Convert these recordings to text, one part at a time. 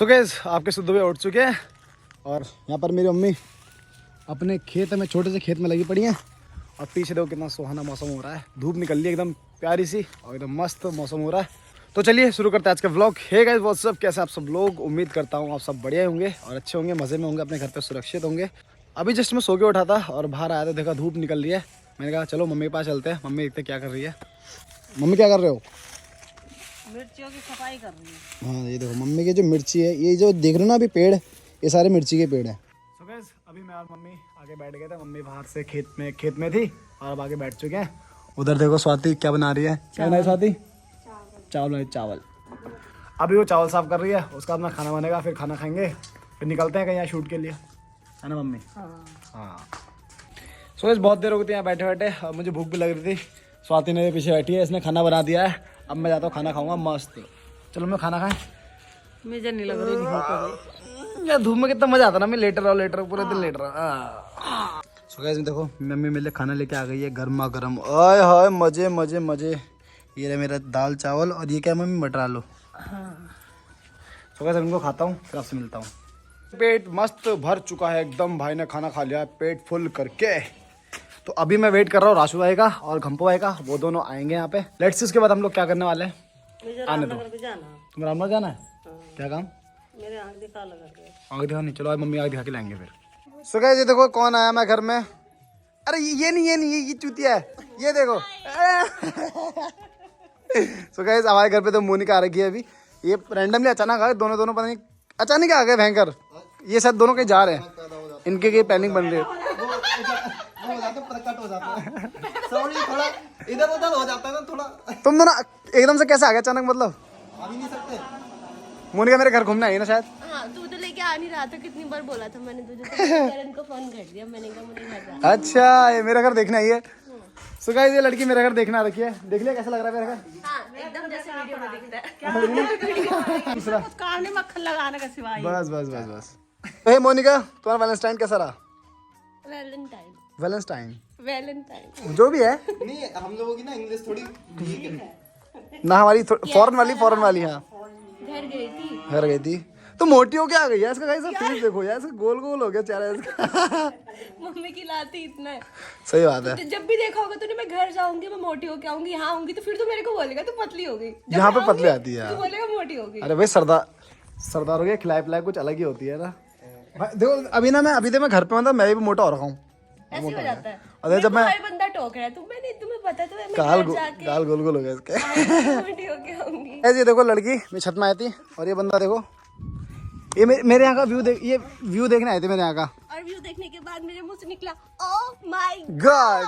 So guys आपके सुबह उठ चुके हैं और यहाँ पर मेरी मम्मी अपने खेत में, छोटे से खेत में लगी पड़ी हैं। और पीछे देखो कितना सुहाना मौसम हो रहा है, धूप निकल रही है एकदम प्यारी सी और एकदम मस्त मौसम हो रहा है। तो चलिए शुरू करते हैं आज का vlog. Hey guys what's up, कैसे आप सब लोग? उम्मीद करता हूँ आप सब बढ़िया होंगे और अच्छे होंगे, मज़े में होंगे, अपने घर पे सुरक्षित होंगे। अभी जस्ट मैं सो के उठा था और बाहर आया तो देखा धूप निकल रही है। मैंने कहा चलो मम्मी के पास चलते हैं, मम्मी देखते क्या कर रही है। मम्मी क्या कर रहे हो? मिर्चियों की सफाई कर रही है। हाँ ये देखो मम्मी की जो मिर्ची है, ये जो देख रहे हो ना अभी पेड़, ये सारे मिर्ची के पेड़ हैं। सो गाइस अभी मैं और मम्मी आगे बैठ गए थे, मम्मी बाहर से खेत में थी और अब आगे बैठ चुके हैं। उधर देखो स्वाति क्या बना रही है। क्या बना रही स्वाति? चावल। चावल अभी वो चावल साफ कर रही है, उसका अपना खाना बनेगा, फिर खाना खाएंगे, फिर निकलते हैं कहीं यहाँ शूट के लिए, है ना मम्मी? हाँ। सो गाइस बहुत देर हो गई थी यहाँ बैठे बैठे और मुझे भूख भी लग रही थी। स्वाति ने पीछे बैठी है, इसने खाना बना दिया है। अब मैं जाता हूँ खाना खाऊंगा मस्त। चलो मैं खाना खाएं। मुझे नहीं लग रही भूख अभी। यार धूप में कितना मजा आता ना, मैं लेट रहा पूरे दिन लेट रहा। सो गाइस देखो मम्मी मेरे लिए खाना लेके आ गई है, गर्मा गर्म। आय हाय मजे मजे मजे। ये रहा मेरा दाल चावल और ये क्या मम्मी मटर आलू। सो गाइस इनको खाता हूँ फिर आपसे मिलता हूँ। पेट मस्त भर चुका है एकदम, भाई ने खाना खा लिया पेट फुल करके। तो अभी मैं वेट कर रहा हूँ राशु भाई का और घंपो भाई का, वो दोनों आएंगे यहाँ पे। लेट्स सी उसके बाद हम लोग क्या करने वाले हैं। आने दो। तुम रामनगर जाना है? क्या काम? मेरे आँख दिखा लगा के। आगे दिखा नहीं, चलो आज मम्मी आगे दिखा के लाएंगे फिर। सो गाइस ये देखो कौन आया मैं घर में। अरे ये नहीं ये चूतिया है, ये देखो। सो गाइस हमारे घर पे तो मोनिका आ रखी है अभी। ये रैंडमली अचानक आ गए दोनों पता नहीं अचानक आ गए भयंकर। ये शायद दोनों कहीं जा रहे हैं, इनके की प्लानिंग बन रही है। थोड़ा इधर उधर हो जाता है ना थोड़ा। तुम दोनों एकदम से कैसे आ गए अचानक, मतलब? आ भी नहीं सकते। मोनिका मेरे घर घूमने आई ना शायद। हाँ तू तो लेके आ नहीं रहा था, कितनी बार बोला था मैंने तुझे, तो करण को फोन कर दिया, मैंने कहा मुझे घर जा। अच्छा ये मेरा घर देखने आई है। सो गाइस ये लड़की मेरा घर देखने आ रखी है, देख लिया कैसा लग रहा है मेरा घर? हाँ एकदम जैसे वीडियो में दिखता है। दूसरा कान में मक्खन लगाने का सिवाय। बस। हे मोनिका तुम्हारा वैलेंटाइन कैसा रहा? वैलेंटाइन जो भी है नहीं हम लोगों की ना इंग्लिश थोड़ी ठीक है ना, हमारी फॉरेन वाली। हाँ घर गई थी। तो मोटी हो क्या आ गई है इसका? गाइस फेस देखो यार, इसका गोल हो गया चेहरा इसका। मम्मी की लाती इतना है। सही बात है। तो जब भी देखा होगा तूने, मैं घर जाऊंगी मैं मोटी होके आऊंगी, यहाँ आऊंगी तो फिर तू मेरे को बोलेगा तू पतली हो गई। यहाँ पे पतली आती है, तू बोलेगा मोटी हो गई। अरे भाई सरदार हो गया, खिलाए पिलाए कुछ अलग ही होती है ना भाई। देखो अभी मैं घर पे मतलब मैं भी मोटा हो रखा हूँ। ऐसे हो जाता है। अरे जब मैं हर बंदा टोक रहा है, तुम्हें पता तो है मैं गाल घर जाके गाल गोल हो गया इसके। मोटी होके आऊंगी। ऐसे ये देखो लड़की मेरी छत में आई थी और ये बंदा देखो, ये मेरे यहाँ का व्यू देखने आए थे मेरे यहाँ का। और व्यू देखने के बाद मेरे मुंह से निकला ओह माय गॉड।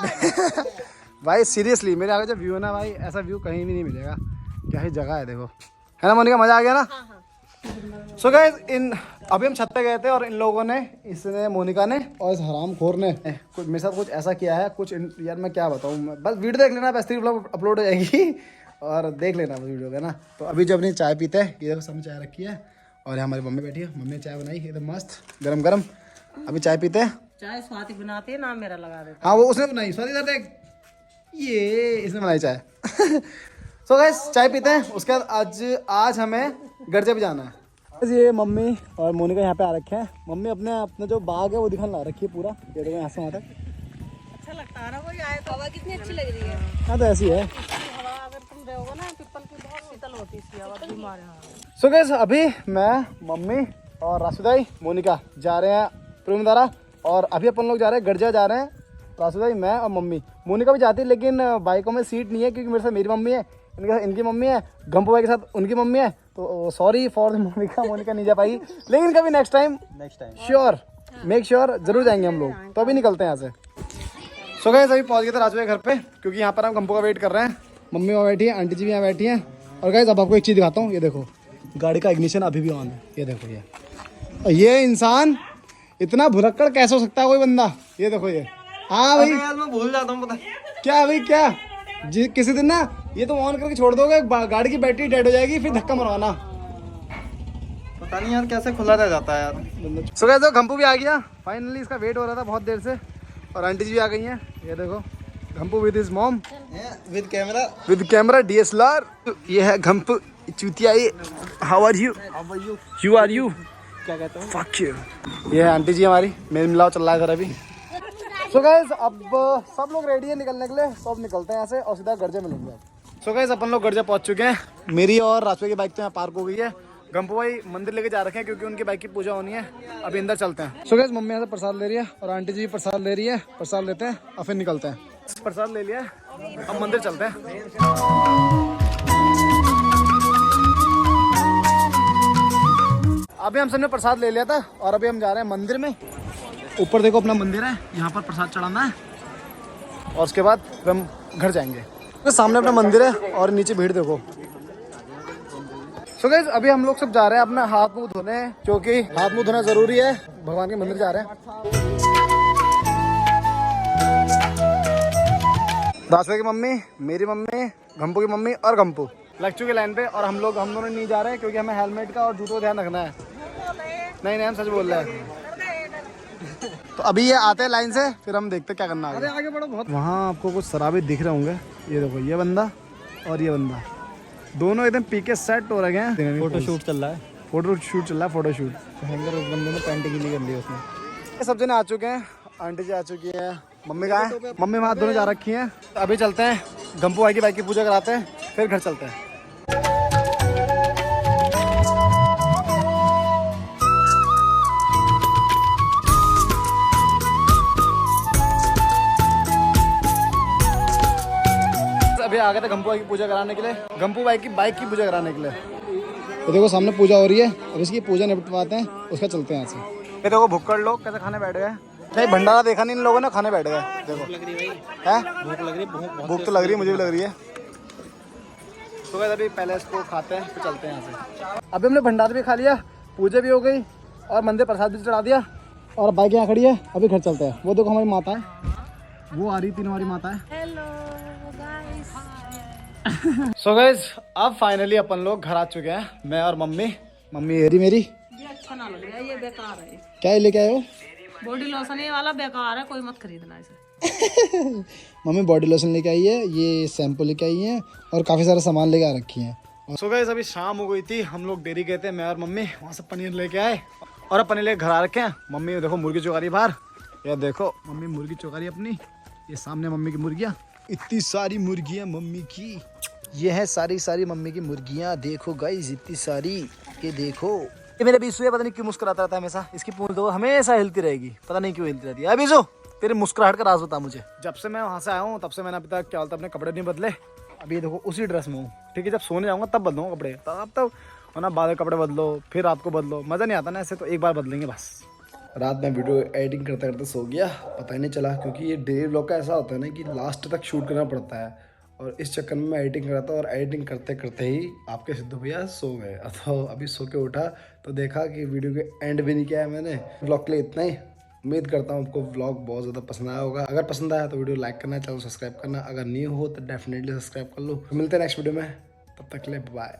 भाई सीरियसली मेरे यहाँ का जो व्यू है ना भाई, ऐसा व्यू कहीं भी नहीं मिलेगा। क्या ही जगह है देखो, है ना मोनिका? मजा आ गया ना? सो गाइस अभी हम छत पे गए थे और इन लोगों ने, इसने मोनिका ने और इस हरामखोर ने कुछ मेरे साथ कुछ ऐसा किया है कुछ यार मैं क्या बताऊँ। बस वीडियो देख लेना, बेस्ट व्लॉग अपलोड हो जाएगी और देख लेना वीडियो का ना। तो अभी जब नहीं चाय पीते हैं, ये सब चाय रखी है और हमारी मम्मी बैठी है, मम्मी ने चाय बनाई एकदम मस्त गरम। अभी चाय पीते हैं। चाय स्वाति बनाते हैं, नाम मेरा लगा देता। हाँ वो उसने बनाई, स्वाति इधर देख, ये इसने बनाई चाय। सो गाइस चाय पीते हैं, उसके बाद आज हमें गर्जे पे जाना है। ये मम्मी और मोनिका यहाँ पे आ रखे हैं। मम्मी अपने जो बाग है वो दिखाने ला रखी है पूरा, ये देखो यहाँ से वहाँ तक। अच्छा लगता है ना वही आए तो। हवा कितनी अच्छी लग रही है। हाँ तो ऐसी है हवा अगर तुम रहोगे ना पिपल की, बहुत शीतल होती है इसकी हवा, बीमार है। सो गाइस अभी मैं, मम्मी और राशुदाई, मोनिका जा रहे हैं प्रेमदारा और अभी अपन लोग जा रहे हैं गर्जा जा रहे हैं। राशुदाई, मैं और मम्मी। मोनिका भी जाती है लेकिन बाइकों में सीट नहीं है क्योंकि मेरे साथ मेरी मम्मी है, इनके साथ इनकी मम्मी है, गंपू भाई के साथ उनकी मम्मी है। तो सॉरी फॉर द मोनिका नहीं जा पाई, लेकिन कभी next time sure, make sure जरूर जाएंगे हम लोग। तो अभी निकलते हैं यहाँ से। सो गाइस अभी पहुँच गए थे राजू के घर पे क्योंकि यहाँ पर हम गंपू का वेट कर रहे हैं। मम्मी वहाँ बैठी है, आंटी जी भी यहाँ बैठी हैं। और गाइस अब आपको एक चीज़ दिखाता हूँ, ये देखो गाड़ी का इग्निशन अभी भी ऑन है, ये देखो। ये इंसान इतना भुलक्कड़ कैसे हो सकता है कोई बंदा? ये देखो ये। हाँ भाई यार मैं भूल जाता हूँ पता। क्या भाई क्या जी, किसी दिन ना ये तो ऑन करके छोड़ दोगे, गाड़ी की बैटरी डेड हो जाएगी, फिर धक्का मरवाना। पता नहीं यार कैसे खुला रह जाता है यार। सो गाइस घंपू भी आ गया फाइनली, इसका वेट हो रहा था बहुत देर से। और आंटी जी भी आ गई हैं, ये देखो Ghampu with his mom with camera DSLR। ये है घंपू चूतिया ये how are you you are you क्या कहते हो? Fuck you. ये है आंटी जी हमारी, मेल मिलाव चल रहा है सर अभी। सो गाइस अब सब लोग रेडी है निकलने के लिए, सब निकलते हैं यहाँ से और सीधा गर्जे मिलेंगे अब। सो गाइस अपन लोग गर्जे पहुंच चुके हैं। मेरी और राजू की बाइक तो यहाँ पार्क हो गई है। गंपू भाई मंदिर लेके जा रखे हैं क्योंकि उनकी बाइक की पूजा होनी है। अभी अंदर चलते हैं। सो गाइस मम्मी यहाँ से प्रसाद ले रही है और आंटी जी प्रसाद ले रही है। प्रसाद लेते हैं और फिर निकलते हैं। प्रसाद ले लिया, अब मंदिर चलते हैं। अभी हम सबने प्रसाद ले लिया था और अभी हम जा रहे हैं मंदिर में। ऊपर देखो अपना मंदिर है, यहाँ पर प्रसाद चढ़ाना है और उसके बाद फिर हम घर जाएंगे। तो सामने अपना मंदिर है और नीचे भीड़ देखो। सो गाइस अभी हम लोग सब जा रहे हैं अपना हाथ मुंह धोने, क्योंकि हाथ मुंह धोना जरूरी है। भगवान के मंदिर जा रहे हैं। राजू की मम्मी, मेरी मम्मी, गंपू की मम्मी और गंपू लग चुके लाइन पे और हम दोनों नहीं जा रहे हैं क्योंकि हमें हेलमेट का और जूतों का ध्यान रखना है। नहीं हम सच बोल रहे हैं। तो अभी ये आते हैं लाइन से, फिर हम देखते क्या करना है। आगे बढ़ो बहुत। वहाँ आपको कुछ शराबी दिख रहे होंगे। ये देखो ये बंदा और ये बंदा, दोनों एकदम पीके सेट हो रहे हैं। फोटो शूट चल रहा है। फोटो शूट चल रहा है। फोटो शूट हैंगर उस बंदे ने पैंट गीली कर ली उसने। सब जने आ चुके हैं। आंटी जी आ चुकी है। मम्मी कहाँ है? मम्मी वहाँ दोनों जा रखी हैं। अभी चलते हैं गंपू भाई की बाइक की पूजा कराते हैं, फिर घर चलते हैं। अभी आ गए थे गंपू भाई की पूजा कराने के लिए, गंपू भाई की बाइक की पूजा कराने के लिए। तो देखो सामने पूजा हो रही है, अब इसकी पूजा निपटवाते हैं, उसका चलते हैं यहाँ से। ये देखो भुक्कड़ लोग कैसे खाने बैठ गए। नहीं भंडारा देखा नहीं इन लोगों ने, खाने बैठ गए। देखो लग रही भाई, है भूख लग रही, भूख तो लग रही है, मुझे भी लग रही है। तो गाइस अभी पहले इसको खाते हैं, फिर चलते हैं यहाँ से। अभी हमने भंडारा भी खा लिया, पूजा भी हो गई और मंदिर प्रसाद भी चढ़ा दिया और बाइक यहाँ खड़ी है। अभी घर चलते हैं। वो देखो हमारी माता है, वो आ रही, तीन हमारी माता है। Hello guys. सो गाइस अब फाइनली अपन लोग घर आ चुके हैं, मैं और मम्मी। मम्मी ये रही मेरी। ये अच्छा ना लग रहा है, ये बेकार है। क्या ये लेके आए हो? बॉडी लोशन ये वाला बेकार है, कोई मत खरीदना इसे। मम्मी बॉडी लोशन लेके आई है, ये शैम्पू लेके आई है और काफ़ी सारा सामान लेके आ रखी है। सो गाइस अभी शाम हो गई थी, हम लोग डेरी गए थे, मैं और मम्मी। वहाँ से पनीर लेके आए और अब पनीर लेके घर आ रखे हैं। मम्मी देखो मुर्गी चौका रही बाहर, यार देखो मम्मी मुर्गी चौका रही अपनी। ये सामने मम्मी की मुर्गियाँ, इतनी सारी मुर्गियाँ मम्मी की। ये है सारी मम्मी की मुर्गियाँ। देखो गाइस इतनी सारी, ये देखो। ये मेरे बीसू है, पता नहीं क्यों मुस्कुराता रहता है हमेशा। इसकी पूंछ दो हमेशा हिलती रहेगी, पता नहीं क्यों हिलती रहती है। अभी जो तेरे मुस्कुराहट का राज बता मुझे। जब से मैं वहाँ से आया हूँ तब से मैंने अभी तक क्या बोलता अपने कपड़े नहीं बदले। अभी देखो उसी ड्रेस में हूँ, ठीक है। जब सोने जाऊँगा तब बदलूंगा कपड़े, तब वरना बाद में कपड़े बदलो फिर रात को बदलो, मज़ा नहीं आता ना ऐसे। तो एक बार बदलेंगे बस। रात में वीडियो एडिटिंग करते करते सो गया, पता ही नहीं चला, क्योंकि ये डेली व्लॉग का ऐसा होता है ना कि लास्ट तक शूट करना पड़ता है और इस चक्कर में मैं एडिटिंग कर रहा था और एडिटिंग करते करते ही आपके सिद्धू भैया सो गए। तो अभी सो के उठा तो देखा कि वीडियो के एंड भी नहीं किया है मैंने। व्लॉग के लिए इतना ही। उम्मीद करता हूँ आपको व्लॉग बहुत ज़्यादा पसंद आया होगा। अगर पसंद आया तो वीडियो लाइक करना, चैनल सब्सक्राइब करना। अगर न्यू हो तो डेफिनेटली सब्सक्राइब कर लो। मिलते हैं नेक्स्ट वीडियो में, तब तक के लिए बाय।